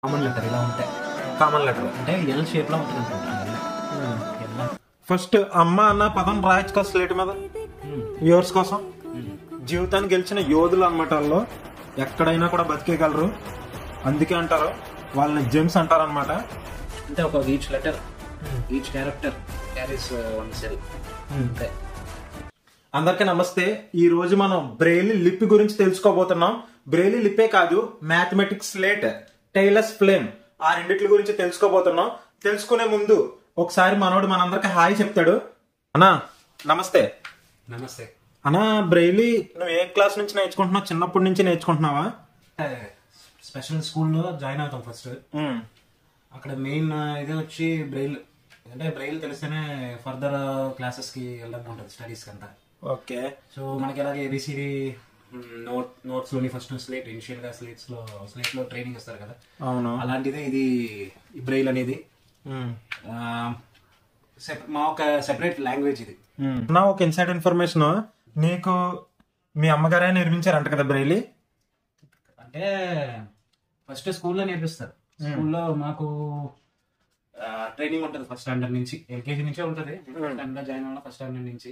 Common letter ఇలా ఉంటాయి. Common letter అంటే ఎల్ షేప్ లో ఉంటుంది అనుకుంటా. ఫస్ట్ అమ్మ అన్న పదం రాయొచ్చు కదా స్లేట్ మీద వ్యూవర్స్ కోసం. జీవితాన్ని గెలిచిన యోధులు అన్నమాట వాళ్ళు. ఎక్కడైనా కూడా బతికేయగలరు. అందుకే అంటారు వాళ్ళని జెమ్స్ అంటారు అనమాట. అంటే ఒక each letter each character carries one cell. అంతే. అందరికీ నమస్తే. ఈ రోజు మనం బ్రెయిలీ లిప్ గురించి తెలుసుకోబోతున్నాం. బ్రెయిలీ లిప్పే కాదు, మ్యాథమెటిక్స్ స్లేట్, టైలస్ ఫ్లేమ్, ఆ రెండిట్ల గురించి తెలుసుకోబోతున్నాం. తెలుసుకునే ముందు ఒకసారి మనోడు మనందరికి హాయ్ చెప్తాడు. అన్నా నమస్తే. నమస్తే అన్నా, బ్రెయిలీ నువ్వు ఏ క్లాస్ నుంచి నేర్చుకుంటున్నావు? చిన్నప్పటి నుంచి నేర్చుకుంటున్నావా? స్పెషల్ స్కూల్లో జాయిన్ అవుతాం ఫస్ట్. అక్కడ మెయిన్ ఇది వచ్చి బ్రెయిల్. అంటే బ్రెయిల్ తెలిస్తేనే ఫర్దర్ క్లాసెస్ కి వెళ్ళడం ఉంటుంది, స్టడీస్ కి అంతా. ఓకే. సో మనకి ఎలాగే ఏబిసిడి నోట్స్ లోని ఫస్ట్ స్లేట్ ఇనిషియల్ గా స్లేట్ లో ట్రైనింగ్ ఇస్తారు కదా. అవును. అలాంటిదే ఇది బ్రెయిల్ అనేది. మా ఒక సెపరేట్ లాంగ్వేజ్ ఇది. నా ఒక ఇన్సైడ్ ఇన్ఫర్మేషన్, నీకు మీ అమ్మగారే నిర్మించారంట కదా బ్రెయిలీ? అంటే ఫస్ట్ స్కూల్లో నేర్పిస్తారు. స్కూల్లో మాకు ట్రైనింగ్ ఉంటుంది ఫస్ట్ స్టాండర్డ్ నుంచి. ఎల్కేజీ నుంచే ఉంటుంది. ఫస్ట్ స్టాండర్డ్ జాయిన్ అవ్వడం ఫస్ట్ స్టాండర్డ్ నుంచి.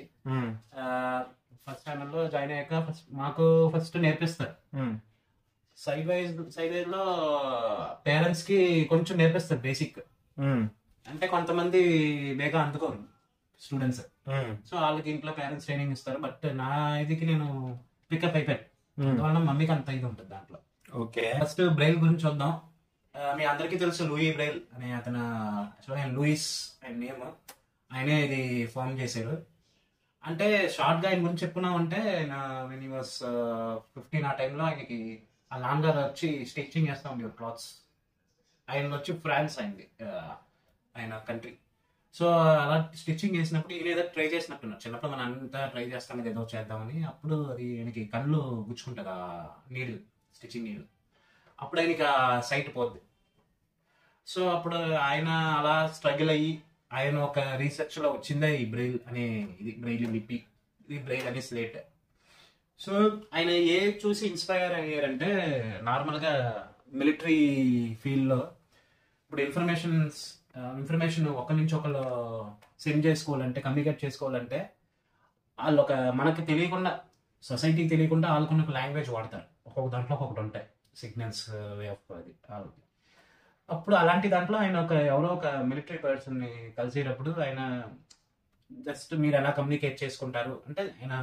ఫస్ట్ స్టాండర్డ్ లో జాయిన్ అయ్యాక మాకు ఫస్ట్ నేర్పిస్తారు. సైడ్ వైజ్ లో పేరెంట్స్ కి కొంచెం నేర్పిస్తారు బేసిక్. అంటే కొంతమంది బేగా అందుకోరు స్టూడెంట్స్. సో వాళ్ళకి ఇంట్లో పేరెంట్స్ ట్రైనింగ్ ఇస్తారు. బట్ నా ఇదికి నేను పికప్ అయిపోయాను. అందువల్ల మమ్మీకి అంత ఇది ఉంటుంది దాంట్లో. ఓకే. ఫస్ట్ బ్రెయిల్ గురించి చూద్దాం. మీ అందరికీ తెలుసు లూయి బ్రెయిల్ అనే అతను. లూయిస్ ఆయన నేమ్. ఆయనే ఇది ఫామ్ చేశారు. అంటే షార్ట్ గా ఆయన గురించి చెప్పుకున్నాం అంటే వెన్ హీ వాస్ 15 ఆ టైంలో ఆయనకి ఆ నాన్నగారు వచ్చి స్టిచ్చింగ్ చేస్తా ఉండేవారు క్లాత్స్. ఆయన వచ్చి ఫ్రాన్స్ అయింది ఆయన కంట్రీ. సో అలా స్టిచ్చింగ్ చేసినప్పుడు ఈయన ఏదో ట్రై చేసినట్టున్నారు. చిన్నప్పుడు మనం అంతా ట్రై చేస్తాం ఏదో చేద్దామని. అప్పుడు అది ఆయనకి కళ్ళు గుచ్చుకుంటుంది ఆ నీళ్ళు, స్టిచ్చింగ్ నీళ్ళు. అప్పుడు ఆయనకి ఆ సైట్ పోద్ది. సో అప్పుడు ఆయన అలా స్ట్రగుల్ అయ్యి ఆయన ఒక రీసెర్చ్ లో వచ్చిందే ఈ బ్రెయిల్ అనే ఇది, బ్రెయిల్ లిపి, ఇది బ్రెయిల్ అనే స్లేట్. సో ఆయన ఏ చూసి ఇన్స్పైర్ అయ్యారంటే, నార్మల్ గా మిలిటరీ ఫీల్డ్ లో ఇప్పుడు ఇన్ఫర్మేషన్ ఒకరి నుంచి ఒకళ్ళు సెండ్ చేసుకోవాలంటే, కమ్యూనికేట్ చేసుకోవాలంటే వాళ్ళు ఒక మనకి తెలియకుండా, సొసైటీకి తెలియకుండా వాళ్ళకున్న ఒక లాంగ్వేజ్ వాడతారు. ఒక్కొక్క దాంట్లో ఒక్కొక్కటి ఉంటాయి సిగ్నల్స్ వే ఆఫ్ అది. అప్పుడు అలాంటి దాంట్లో ఆయన ఎవరో ఒక మిలిటరీ పర్సన్ ని కలిసేటప్పుడు ఆయన జస్ట్ మీరు ఎలా కమ్యూనికేట్ చేసుకుంటారు అంటే, ఆయన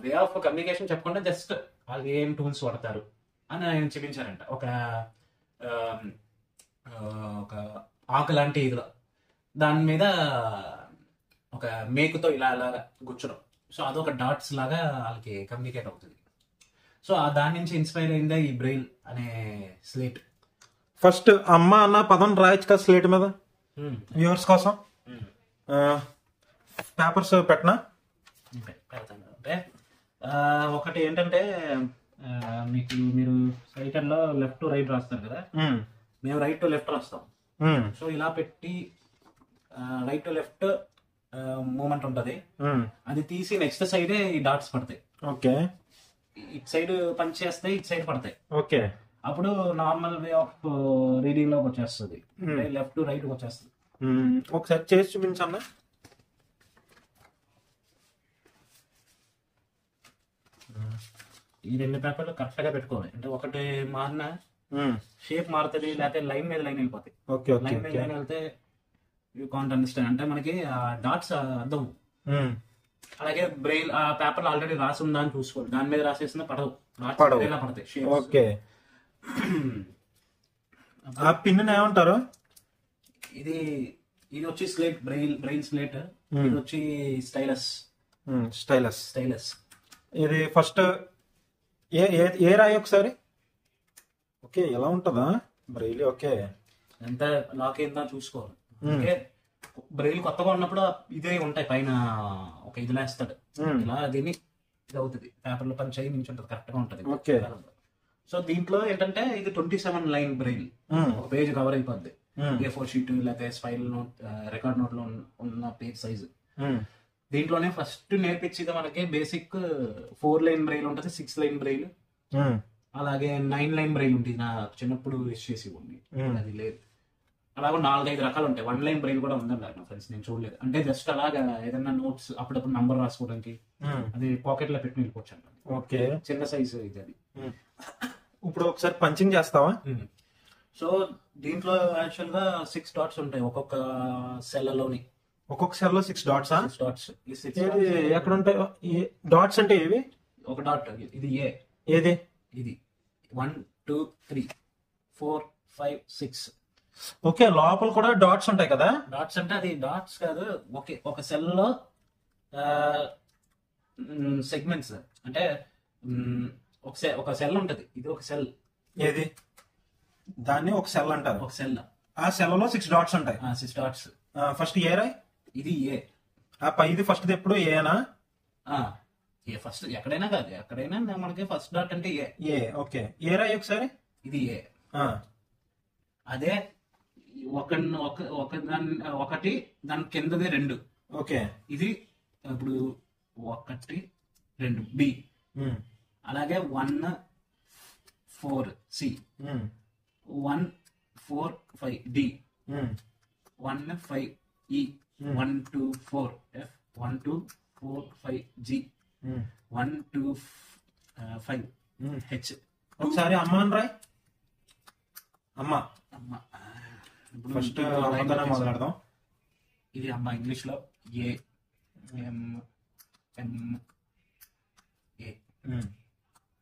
వే ఆఫ్ కమ్యూనికేషన్ చెప్పకుండా జస్ట్ వాళ్ళు ఏం టూల్స్ వాడతారు అని ఆయన చూపించారంట. ఒక ఆకు లాంటి ఇదిలో దాని మీద ఒక మేకుతో ఇలా అలాగా గుచ్చడం. సో అదొక డాట్స్ లాగా వాళ్ళకి కమ్యూనికేట్ అవుతుంది. సో దాని నుంచి ఇన్స్పైర్ అయిందే ఈ బ్రెయిల్ అనే స్లేట్. ఫస్ట్ అమ్మ అన్న పదం రాయొచ్చు కదా స్లేట్ మీద వ్యూవర్స్ కోసం. పేపర్స్ పెట్టనా? అంటే ఒకటి ఏంటంటే, మీరు రైటర్ లో లెఫ్ట్ టు రైట్ రాస్తారు కదా, మేము రైట్ టు లెఫ్ట్ రాస్తాం. సో ఇలా పెట్టి రైట్ టు లెఫ్ట్ మూమెంట్ ఉంటది. అది తీసి నెక్స్ట్ సైడే ఈ డాట్స్ పడతాయి. ఓకే. ఇటు సైడ్ పంచ్ చేస్తే ఇటు సైడ్ పడతాయి. ఓకే. అప్పుడు నార్మల్ వే ఆఫ్ రీడింగ్ లోకి వచ్చేస్తుంది, లెఫ్ట్ టు రైట్ వచ్చేస్తుంది. ఒకసారి చేసి చూపించండి. ఈ రెండు పేపర్లు కరెక్ట్ గా పెట్టుకోవాలి. అంటే ఒకటి మారిన షేప్ మారుతుంది, లేకపోతే లైన్ మీద లైన్ వెళ్ళిపోతాయి. లైన్ మీద లైన్ వెళ్తే యూ కాంట్ అండర్స్టాండ్. అంటే మనకి ఆ డాట్స్ అర్థం. అలాగే బ్రెయిల్ ఆ పేపర్ ఆల్రెడీ రాసి ఉందా అని చూసుకోవాలి. దాని మీద రాసేసిన పడవు, పడతాయి. ఓకే. ఆ పిన్ ఏమంటారు? ఇది వచ్చి స్లేట్, బ్రెయిల్ స్లేట్. ఇది వచ్చి స్టైలస్. ఇది ఫస్ట్ ఏ రాయి ఒకసారి. ఓకే, ఎలా ఉంటుందా బ్రెయిల్? ఓకే, ఎంత లాక్ అయిందా చూసుకోవాలి. ఓకే. బ్రెయిల్ కొత్తగా ఉన్నప్పుడు ఇదే ఉంటాయి, పైన ఒక ఇది వేస్తాడు ఇలా, దీన్ని ఇది అవుతుంది. పేపర్ లో పంచ్ అయ్యి నుంచి ఉంటుంది, కరెక్ట్ గా ఉంటుంది. ఓకే. సో దీంట్లో ఏంటంటే ఇది 27 లైన్ బ్రెయిల్, ఒక పేజ్ కవర్ అయిపోద్ది. A4 షీట్ లేకపోతే స్పైల్ నోట్, రికార్డ్ నోట్ లో ఉన్న పేజ్ సైజు. దీంట్లోనే ఫస్ట్ నేర్పించేది మనకి బేసిక్ 4 లైన్ బ్రెయిల్ ఉంటుంది, 6 లైన్ బ్రెయిల్, అలాగే 9 లైన్ బ్రెయిల్ ఉంటుంది, నా చిన్నప్పుడు యూస్ చేసి ఉంది, అది లేదు. అలాగే 4-5 రకాలు ఉంటాయి. 1 లైన్ బ్రెయిల్ కూడా ఉందండి నా ఫ్రెండ్స్, నేను చూడలేదు. అంటే జస్ట్ అలాగా ఏదైనా నోట్స్ అప్పుడప్పుడు నంబర్ రాసుకోవడానికి అది పాకెట్ లో పెట్టి వెళ్ళిపోవచ్చు అంట. ఓకే, చిన్న సైజు ఇది అది. ఇప్పుడు ఒకసారి పంచింగ్ చేస్తావా? సో దీంట్లో యాక్చువల్ గా 6 డాట్స్ ఉంటాయి ఒక్కొక్క సెల్ లోని. ఒక్కొక్క సెల్ లో 6 డాట్స్. 6 డాట్స్. ఈ 6 ఎక్కడ ఉంటాయి డాట్స్ అంటే ఏవి? ఒక డాట్ ఇది ఏ, ఏది ఇది 1 2 3 4 5 6. ఓకే, లోపల కూడా డాట్స్ ఉంటాయి కదా? డాట్స్ అంటే అది డాట్స్ కాదు, ఒక సెల్ లో సెగ్మెంట్స్. అంటే ఒక సెల్ ఉంటది, ఇది ఒక సెల్. ఏది? దాన్ని ఒక సెల్ అంటారు. ఒక సెల్, ఆ సెల్ లో 6 డాట్స్ ఉంటాయి. 6 డాట్స్. ఫస్ట్ ఏ రాయ్? ఇది ఏ. ఆ పైది ఫస్ట్ ఎప్పుడు ఏనా? ఏ ఫస్ట్ ఎక్కడైనా కాదు, ఎక్కడైనా మనకి ఫస్ట్ డాట్ అంటే ఏ. ఏ, ఓకే. ఏ రాయ్ ఒకసారి. ఇది ఏ. అదే ఒకటి దాని కిందది 2. ఓకే, ఇది ఇప్పుడు 1 2 బి. అలాగే 1 4 సి, 1 4 5 డి, 1 5 ఈ, 1 2 4 ఎఫ్, 1 2 4 5 జి, 1 2 5 హెచ్. ఒకసారి అమ్మ అని రాయ్. అమ్మ. ఫస్ట్ మొదలెడదాం. ఇది అమ్మ ఇంగ్లీష్ లో ఏ ఎం ఎం ఏ.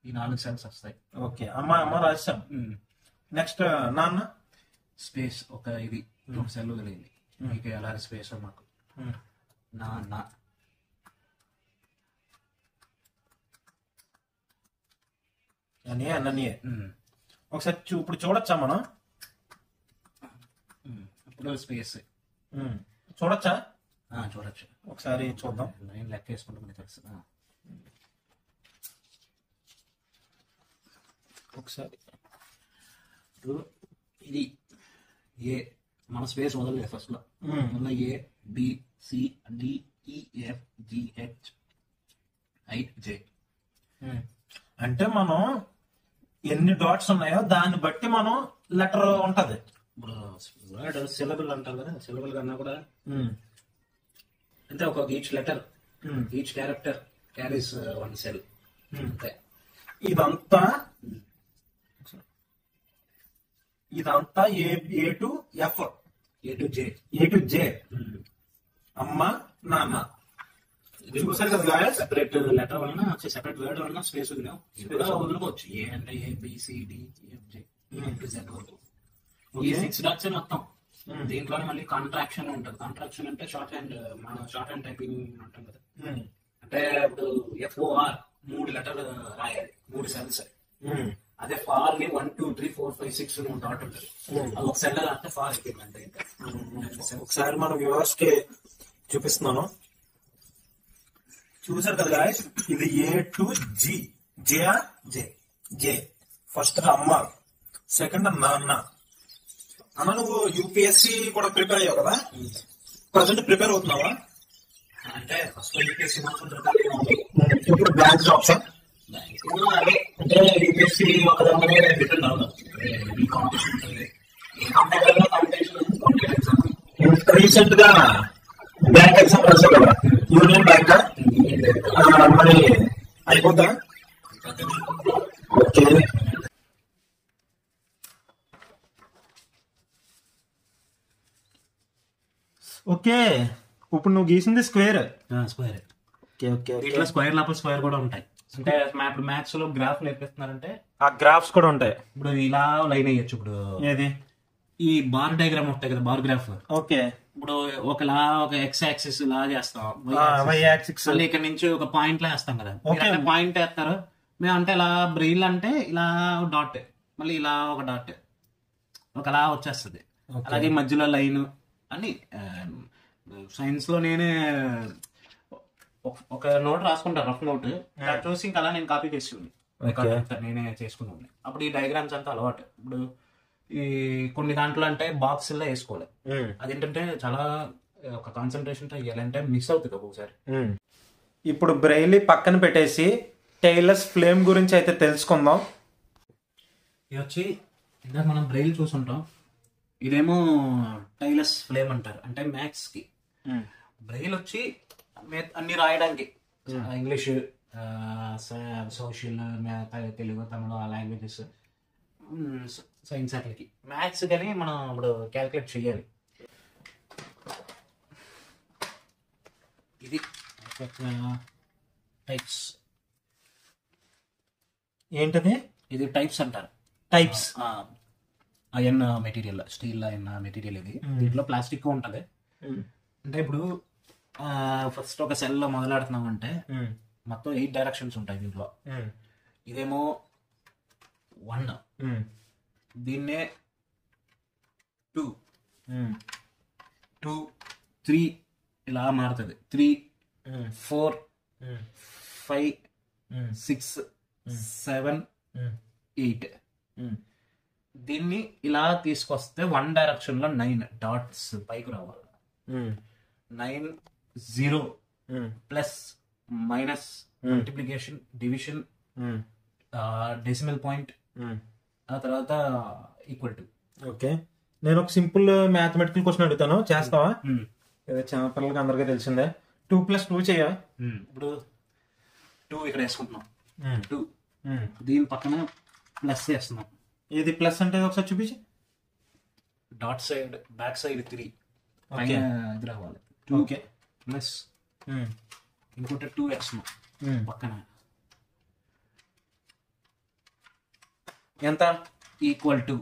ఈ 4 సెల్స్ వస్తాయి. ఓకే, అమ్మ రాశాం. నెక్స్ట్ నాన్న. స్పేస్ ఒక ఇది ఒక సెల్ వదిలింది, మీకు ఎలాంటి స్పేస్ మాకు. నాన్న. అన్నయ్య. ఒకసారి ఇప్పుడు చూడొచ్చా మనం? ఇప్పుడు స్పేస్ చూడొచ్చా? చూడొచ్చు. ఒకసారి చూద్దాం. లైన్ లెక్క వేసుకుంటే మనకి తెలుసు. ఒకసారి ఇది ఏ, మన స్పేస్ వదలలేదు ఫస్ట్ లో. మళ్ళీ ఏ బి సి డి ఈ ఎఫ్ జి హెచ్ ఐ జే. అంటే మనం ఎన్ని డాట్స్ ఉన్నాయో దాన్ని బట్టి మనం లెటర్ ఉంటది. ఇప్పుడు వర్డ్ సిలబుల్ అంటారు కదా, సిలబుల్ కన్నా కూడా అంటే ఒక each letter, each character carries 1 cell. అంతే. ఇదంతా A to F, A to J. A to J. అమ్మ నాన్న. చూసారు కదా, సెపరేట్ లెటర్ వలన సెపరేట్ వర్డ్ వలన స్పేస్ వదిలేం. కూడా వదులుకోవచ్చు. ఏ అంటే A B C D F J to Z వరకు. ఈ 6 డాట్స్ మొత్తం. దీంట్లోనే మళ్ళీ కాంట్రాక్షన్ ఉంటుంది. కాంట్రాక్షన్ అంటే షార్ట్ హ్యాండ్, మన షార్ట్ హ్యాండ్ టైపింగ్ అంటాం కదా. అంటే ఇప్పుడు FOR 3 లెటర్లు రాయాలి, 3 సెల్స్. అదే ఫార్ ని 1 2 3 4 5 6 డాట్ ఉంటుంది. అది ఒక సెల్ అంటే ఫార్ అయిపోయింది అంతే. ఒకసారి మన వ్యూవర్స్ కి చూపిస్తున్నాను. చూసారు కదా గాయ్స్, ఇది A to G. J J J. First అమ్మ, సెకండ్ నాన్న. అన్న నువ్వు యూపీఎస్సి కూడా ప్రిపేర్ అయ్యావు కదా, ప్రజెంట్ ప్రిపేర్ అవుతున్నావా? అంటే ఫస్ట్ యూపీఎస్సీ మాత్రం ఇప్పుడు బ్యాంక్ జాబ్స్ అంటే యూపీఎస్సీ ఒక దాంట్లో డిపెండ్ అవ్వదు. ఈ కాంపిటీషన్ ఉంటుంది, ఏ కాంపిటేటివ్ కాంపిటీషన్. రీసెంట్ గా బ్యాంక్ ఎగ్జామ్ రాశావు కదా, యూనియన్ బ్యాంక్. మరి అయిపోతా? ఓకే. ఓకే, ఇప్పుడు నువ్వు గీసింది స్క్వేర్. స్క్వేర్. Okay okay. ఇట్లా స్క్వేర్ లోపల స్క్వేర్ కూడా ఉంటాయి. అంటే ఇప్పుడు మ్యాథ్స్ లో గ్రాఫ్ నేర్పిస్తున్నారంటే ఆ గ్రాఫ్స్ కూడా ఉంటాయి. ఇప్పుడు ఇలా లైన్ వేయచ్చు. ఇప్పుడు ఏది? ఈ బార్ డయాగ్రామ్ ఉంటాయి కదా, బార్ గ్రాఫ్. ఓకే. ఇప్పుడు ఒకలా ఒక ఎక్స్ యాక్సిస్ లా చేస్తాం, వై యాక్సిస్. మళ్ళీ ఇక్కడ నుంచి ఒక పాయింట్ లా వేస్తాం కదా. పాయింట్ వేస్తారు మేము, అంటే ఇలా బ్రెయిల్ అంటే ఇలా డాట్, మళ్ళీ ఇలా ఒక డాట్, ఒకలా వచ్చేస్తుంది. అలాగే మధ్యలో లైన్ అని. సైన్స్ లో నేనే ఒక నోట్ రాసుకుంటాను, రఫ్ నోట్ చూసి ఇంకా అలా నేను కాపీ చేసి నేనే చేసుకున్నాను. అప్పుడు ఈ డయాగ్రామ్స్ అంతా అలవాటు. ఇప్పుడు ఈ కొన్ని దాంట్లో అంటే బాక్స్ లో వేసుకోవాలి. అదేంటంటే చాలా ఒక కాన్సన్ట్రేషన్ తో వేయాలంటే మిస్ అవుతుంది ఒక్కొక్కసారి. ఇప్పుడు బ్రెయిలీ పక్కన పెట్టేసి టైలర్స్ ఫ్లేమ్ గురించి అయితే తెలుసుకుందాం. ఇది వచ్చి ఇందాక మనం బ్రెయిల్ చూసుంటాం, ఇదేమో టైలస్ ఫ్లేమ్ అంటారు, అంటే మ్యాథ్స్ కి. బ్రెయిల్ వచ్చి అన్ని రాయడానికి, ఇంగ్లీష్, సోషల్, తెలుగు, తమిళ, ఆ లాంగ్వేజెస్, సైన్స్ అట్లకి. మ్యాథ్స్ కానీ మనం ఇప్పుడు క్యాల్కులేట్ చేయాలి. ఇది టైప్స్. ఏంటది? ఇది టైప్స్ అంటారు. Types. Iron material, steel iron material. ఇది దీంట్లో ప్లాస్టిక్ ఉంటుంది. అంటే ఇప్పుడు ఫస్ట్ ఒక సెల్ లో మొదలెడుతున్నాం అంటే మొత్తం 8 డైరెక్షన్స్ ఉంటాయి దీంట్లో. ఇదేమో 1, దీన్నే 2, 2, 3 ఇలా మారుతుంది. 3, 4, 5, 6, 7, 8. దీన్ని ఇలా తీసుకొస్తే 1 డైరెక్షన్ లో 9 డాట్స్ పైకి రావాలి. 9, 0, plus, minus, multiplication, division, decimal point, ఆ తర్వాత ఈక్వల్ టు. ఓకే, నేను ఒక సింపుల్ మ్యాథమెటికల్ క్వశ్చన్ అడుగుతాను, చేస్తావా? చిన్నపిల్లలకి అందరికీ తెలిసిందే. 2 + 2 చేయ. ఇప్పుడు 2 ఇక్కడ వేసుకుంటున్నాం. 2 దీని పక్కన ప్లస్ చేస్తున్నాం. ఇది ప్లస్ అంటే ఒకసారి చూపించి. డాట్ సైడ్ బ్యాక్ సైడ్ 3 ఇది రావాలి. 2 ప్లస్ ఇంకోటి 2 వేస్తున్నాం పక్కన. ఎంత? ఈక్వల్ టు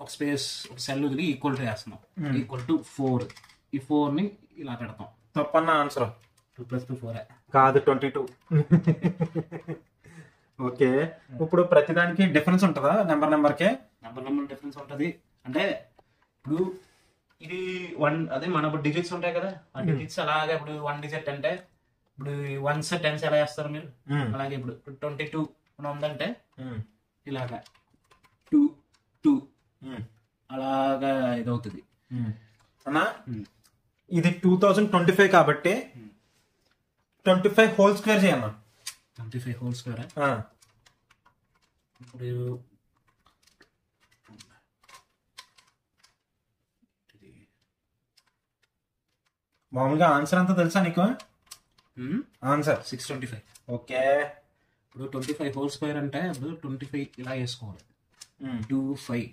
ఒక స్పేస్, ఒక సెల్ వదిలి ఈక్వల్ టు వేస్తున్నాం. Equal to 4. ఈ 4 ని ఇలా పెడతాం. తప్పన్న ఆన్సర్. 2 + 2 4 కాదు, 22. ఓకే, ఇప్పుడు ప్రతిదానికి డిఫరెన్స్ ఉంటుందా? నెంబర్కే నెంబర్ డిఫరెన్స్ ఉంటుంది. అంటే ఇప్పుడు ఇది 1, అదే మన డిజిట్స్ ఉంటాయి కదా, ఆ డిజిట్స్ అలాగే. ఇప్పుడు 1 డిజిట్ అంటే ఇప్పుడు 1s 10s ఎలా వేస్తారు మీరు, అలాగే ఇప్పుడు 22 ఉందంటే ఇలాగా 2, 2 అలాగా ఇదవుతుంది అన్నా. ఇది 2025 కాబట్టి 25 హోల్ స్క్వేర్ చేయన్నా. 25 హోల్ స్క్వేర్. ఇప్పుడు మామూలుగా ఆన్సర్ అంతా తెలుసా నీకు? ఆన్సర్ 625. ఓకే, ఇప్పుడు 25 హోల్ స్క్వేర్ అంటే ఇప్పుడు 25 ఇలా వేసుకోవాలి. 25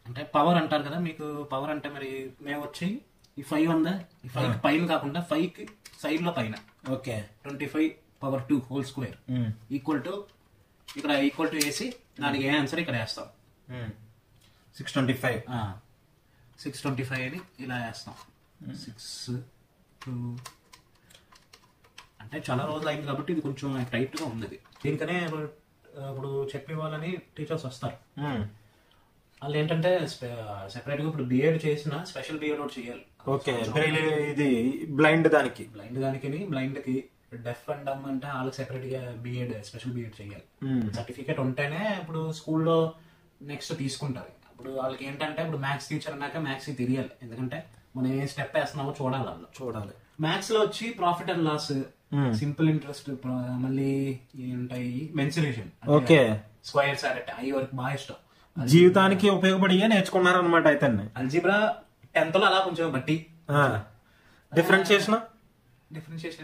అంటే పవర్ అంటారు కదా మీకు. పవర్ అంటే మరి మేము వచ్చి ఈ 5 ఉందా, ఈ 5 పైన కాకుండా 5 సైడ్ లో పైన. Okay, 25 power 2 whole square equal to, ఇక్కడ ఈక్వల్ టు వేసి దానికి ఏ ఆన్సర్ ఇక్కడ వేస్తాం. 625. 625 అని ఇలా వేస్తాం. 6, 2 అంటే చాలా రోజులు అయింది కాబట్టి ఇది కొంచెం టైట్ గా ఉంది. దీనికనే ఇప్పుడు చెప్పే వాళ్ళని టీచర్స్ వస్తారు. వాళ్ళు ఏంటంటే సెపరేట్ గా ఇప్పుడు బిఎడ్ చేసిన స్పెషల్ బిఎడ్ ఒకటి చేయాలి. ఓకే, ఇది బ్లైండ్ దానికి, బ్లైండ్ కి డెఫ్ అండ్ డమ్ అంటే వాళ్ళకి సెపరేట్ గా బిఎడ్, స్పెషల్ బిఎడ్ చేయాలి. సర్టిఫికేట్ ఉంటేనే ఇప్పుడు స్కూల్లో నెక్స్ట్ తీసుకుంటారు. ఇప్పుడు వాళ్ళకి ఏంటంటే ఇప్పుడు మ్యాథ్స్ టీచర్ అన్నాక మ్యాథ్స్ తెలియాలి, ఎందుకంటే మనం ఏ స్టెప్ వేస్తున్నామో చూడాలి. మ్యాథ్స్ లో వచ్చి profit and loss, simple interest, మళ్ళీ ఏంటాయి మెన్సురేషన్, ఓకే, స్క్వేర్స్, అవి వరకు బాగా ఇష్టం. జీవితానికి ఉపయోగపడి నేర్చుకున్నారు అనమాట. అయితే అల్జీబ్రా 10th లో అలా కొంచెం బట్టి. డిఫరెన్షియేషన్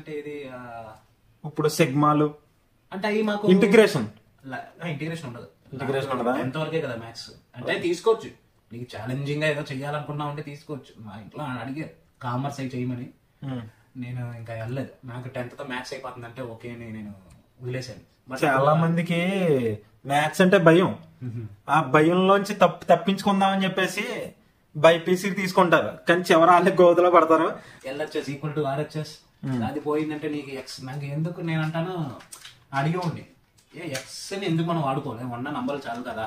అంటే ఇది ఇప్పుడు సిగ్మాలు అంటే అవి మాకు ఇంటిగ్రేషన్ ఉండదు. 10th వరకే కదా మ్యాథ్స్. అంటే తీసుకోవచ్చు, నీకు ఛాలెంజింగ్ గా ఏదో చెయ్యాలనుకున్నావు అంటే తీసుకోవచ్చు. మా ఇంట్లో అడిగారు కామర్స్ అవి చేయమని, నేను ఇంకా వెళ్ళలేదు. నాకు 10th తో మ్యాథ్స్ అయిపోతుంది అంటే ఓకే అని నేను వదిలేసాను. చాలా మందికి మ్యాథ్స్ అంటే భయం. ఆ భయంలోంచి తప్పించుకుందామని చెప్పేసి బైపీసీ తీసుకుంటారు, కానీ చివరి వాళ్ళకి గోతులో పడతారు. ఎల్హెచ్ఎస్ ఈక్వల్ టు ఆర్హెచ్ఎస్ అది పోయిందంటే నీకు ఎక్స్. నాకు ఎందుకు నేను అంటాను, అడిగి ఉండి ఎక్స్ ని ఎందుకు మనం వాడుకోలేము, ఉన్న నంబర్లు చాలు కదా.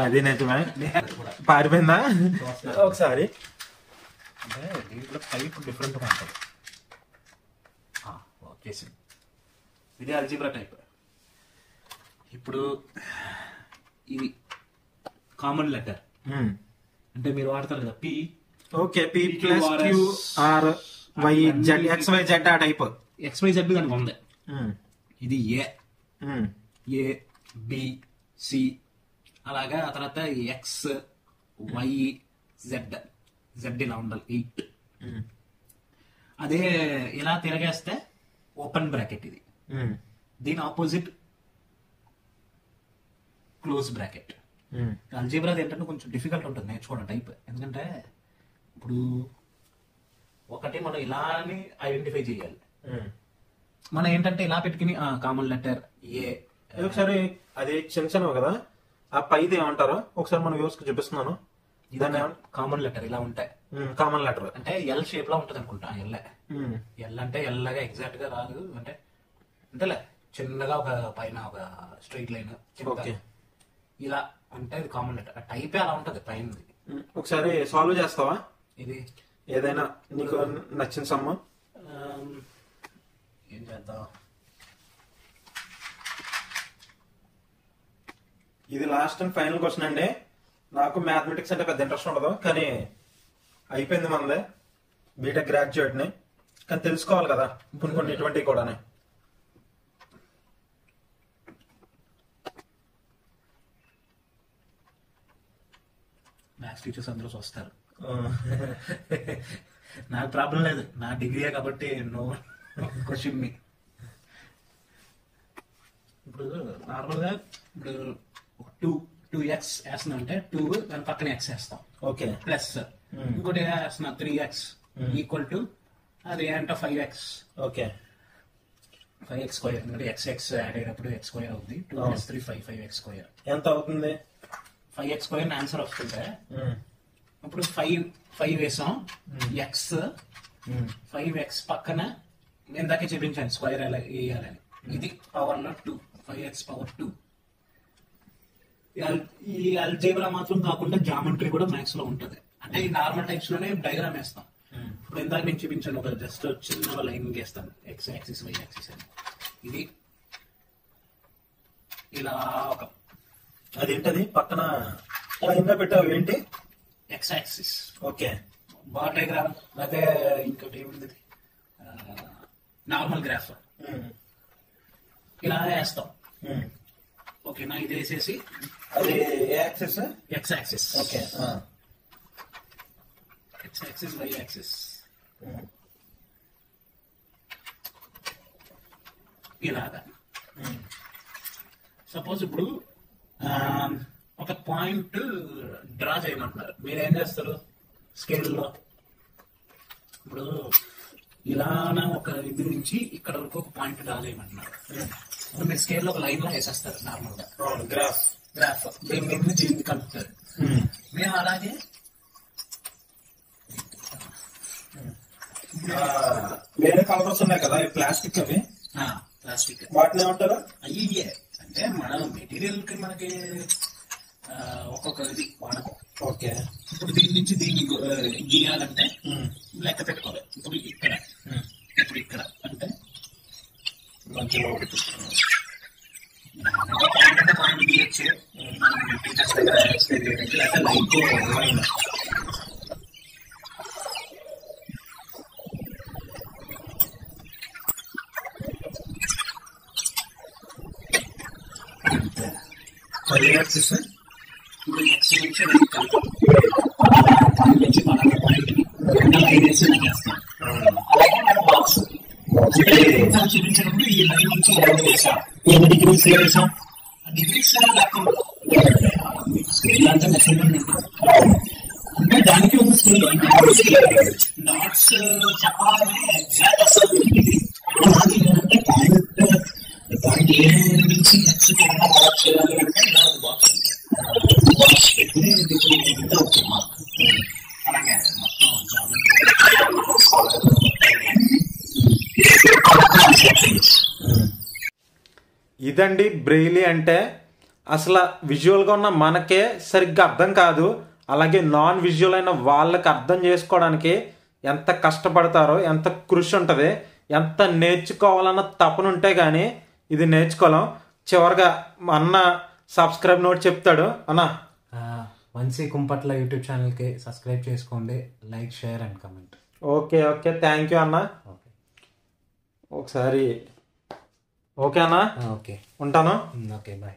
అది నిజమే. పారిపోయిందా ఒకసారి? అంటే దీంట్లో టైప్ డిఫరెంట్ గా ఉంటుంది. వచ్చేసింది, ఇది అల్జీబ్రా టైప్. ఇప్పుడు ఇది కామన్ లెటర్ అంటే మీరు వాడతారు కదా P. Okay, P plus Q R Y Z X Y Z ఆ టైప్. ఎక్స్ వై జెడ్ కనుక ఉంది. ఇది ఏ, ఏ బి సి అలాగా ఆ తర్వాత ఎక్స్ వై జెడ్ ఇలా ఉండాలి 8. అదే ఇలా తిరగేస్తే ఓపెన్ బ్రాకెట్ ఇది, దీని ఆపోజిట్ క్లోజ్ బ్రాకెట్. అల్జీబ్రా ఏంటంటే కొంచెం డిఫికల్ట్ ఉంటుంది నేర్చుకోవడం టైప్, ఎందుకంటే ఇప్పుడు ఒకటి మనం ఇలా అని ఐడెంటిఫై చేయాలి. మనం ఏంటంటే ఇలా పెట్టుకుని కామన్ లెటర్ ఏ. ఒకసారి అది చిన్న చిన్నవి కదా, ఆ పైది ఏమంటారో ఒకసారి మన వ్యూస్ కి చూపిస్తున్నాను. ఇదాన్ని కామన్ లెటర్ ఇలా ఉంటాయి. కామన్ లెటర్ అంటే ఎల్ షేప్ లో ఉంటది అనుకుంటా. ఎల్ అంటే ఎల్లాగా ఎగ్జాక్ట్ గా రాదు, అంటే అంతేలే చిన్నగా ఒక పైన ఒక స్ట్రైట్ లైన్ ఇలా అంటే ఇది కామన్ లెటర్. టైప్ అలా ఉంటది పైన. ఒకసారి సాల్వ్ చేస్తావా? ఇది ఏదైనా నీకు నచ్చిన సమ్మ ఏం చేద్దాం. ఇది లాస్ట్ అండ్ ఫైనల్ క్వశ్చన్ అండి. నాకు మ్యాథమెటిక్స్ అంటే పెద్ద ఇంట్రెస్ట్ ఉండదు, కానీ అయిపోయింది మనదే, బీటెక్ గ్రాడ్యుయేట్ ని, కానీ తెలుసుకోవాలి కదా కొన్ని ఇటువంటివి కూడా. మ్యాథ్స్ టీచర్స్ అందరూ వస్తారు. నాకు ప్రాబ్లం లేదు, నా డిగ్రీయే కాబట్టి నో క్వశ్చన్ మీ. ఇప్పుడు నార్మల్గా ఇప్పుడు 2x వేస్తున్నాం అంటే 2 దాని పక్కన x వేస్తాం. ఓకే. ప్లస్ ఇంకోటి వేస్తున్నా 3x ఈక్వల్ టు అది అంటే 5x. ఓకే. 5x స్క్వేర్, ఎందుకంటే x యాడ్ అయినప్పుడు x స్క్వేర్ అవుతుంది. 2 + 3 5x స్క్వేర్ ఎంత అవుతుంది? 5x స్క్వేర్ ఆన్సర్ వస్తుంటే ఇప్పుడు 5 వేసాం, x 5x పక్కన ఇందాకే చూపించాను స్క్వేర్ ఎలా వేయాలని. ఇది పవర్ లో 2, 5x పవర్ 2. ఈ అల్జీబ్రా మాత్రం కాకుండా జామెట్రీ కూడా మ్యాథ్స్ లో ఉంటది. అంటే ఈ నార్మల్ టైప్స్ లోనే డయాగ్రామ్ వేస్తాం. ఇప్పుడు ఇందాక నేను చూపించాను, ఒక జస్ట్ చిన్న లైన్ వేస్తాను, ఎక్స్ యాక్సిస్ వై యాక్సిస్ అని. ఇది ఇలా ఒక అదేంటది పక్కన లైన్ పెట్టావు ఏంటి? X axis. Okay. Bar diagram. అదే ఇంకోటి ఏముంది, నార్మల్ గ్రాఫ్ ఇలా వేస్తాం. ఓకేనా? ఇది వేసేసి అది axis, X axis. Okay. X axis Y axis ఇలాగా. సపోజ్ ఇప్పుడు ఒక పాయింట్ డ్రా చేయమంటున్నారు, మీరు ఏం చేస్తారు స్కేల్లో? ఇప్పుడు ఇలానా ఒక ఇది నుంచి ఇక్కడ వరకు ఒక పాయింట్ డ్రా చేయమంటున్నారు. ఇప్పుడు మీరు స్కేల్లో ఒక లైన్ లో వేసేస్తారు నార్మల్ గా, గ్రాఫ్ దీని నుంచి ఇది కలుపుతారు. మేము అలాగే వేరే కలర్స్ ఉన్నాయి కదా ప్లాస్టిక్, అవి ప్లాస్టిక్ వాటిని ఏమంటారు? అయ్యే అంటే మన మెటీరియల్ కి మనకి ఒక్కొక్క ఇది వాడకం. ఓకే. ఇప్పుడు దీని నుంచి దీన్ని గీయాలంటే లెక్క పెట్టుకోవాలి. ఇప్పుడు ఇక్కడ, ఇప్పుడు ఇక్కడ అంటే మంచిగా పాయింట్ గీయచ్చు. టీచర్స్ దగ్గర లైక్ లైన్ యాక్సిస్. ఇప్పుడు ఎక్స్ నుంచి నుంచి పలానా పాయింట్ లైన్ వేసి చేస్తాం. బాక్స్ చూపించినప్పుడు ఈ లైన్ నుంచి లైన్ వేసాం. ఎన్ని డిగ్రీస్ వేసాం? డిగ్రీస్ స్కేల్ అంటే మెజర్మెంట్ ఉంటుంది. అంటే దానికి ఒక స్కేల్ డాట్స్ చెప్పాలని ఎగ్జాక్ట్ అసలు అంటే పాయింట్ ఏ నుంచి నెక్స్ట్ చేయాలి అంటే ఇలా బాక్స్ బాక్స్ పెట్టుకుని ఎంత అవుతుంది మాకు. అలాగే మొత్తం ఇదండి బ్రెయిలీ అంటే. అసలు విజువల్గా ఉన్న మనకే సరిగ్గా అర్థం కాదు, అలాగే నాన్ విజువల్ అయిన వాళ్ళకి అర్థం చేసుకోవడానికి ఎంత కష్టపడతారో, ఎంత కృషి ఉంటుంది, ఎంత నేర్చుకోవాలన్న తపన ఉంటే కానీ ఇది నేర్చుకోలేం. చివరిగా మా అన్న సబ్స్క్రైబ్ నోట్ చెప్తాడు. అన్న వంశీ కుంపట్ల యూట్యూబ్ ఛానల్కి సబ్స్క్రైబ్ చేసుకోండి, like share and comment. Okay okay, thank you అన్న. ఒకసారి ఓకే అన్న, ఓకే ఉంటాను. Okay bye.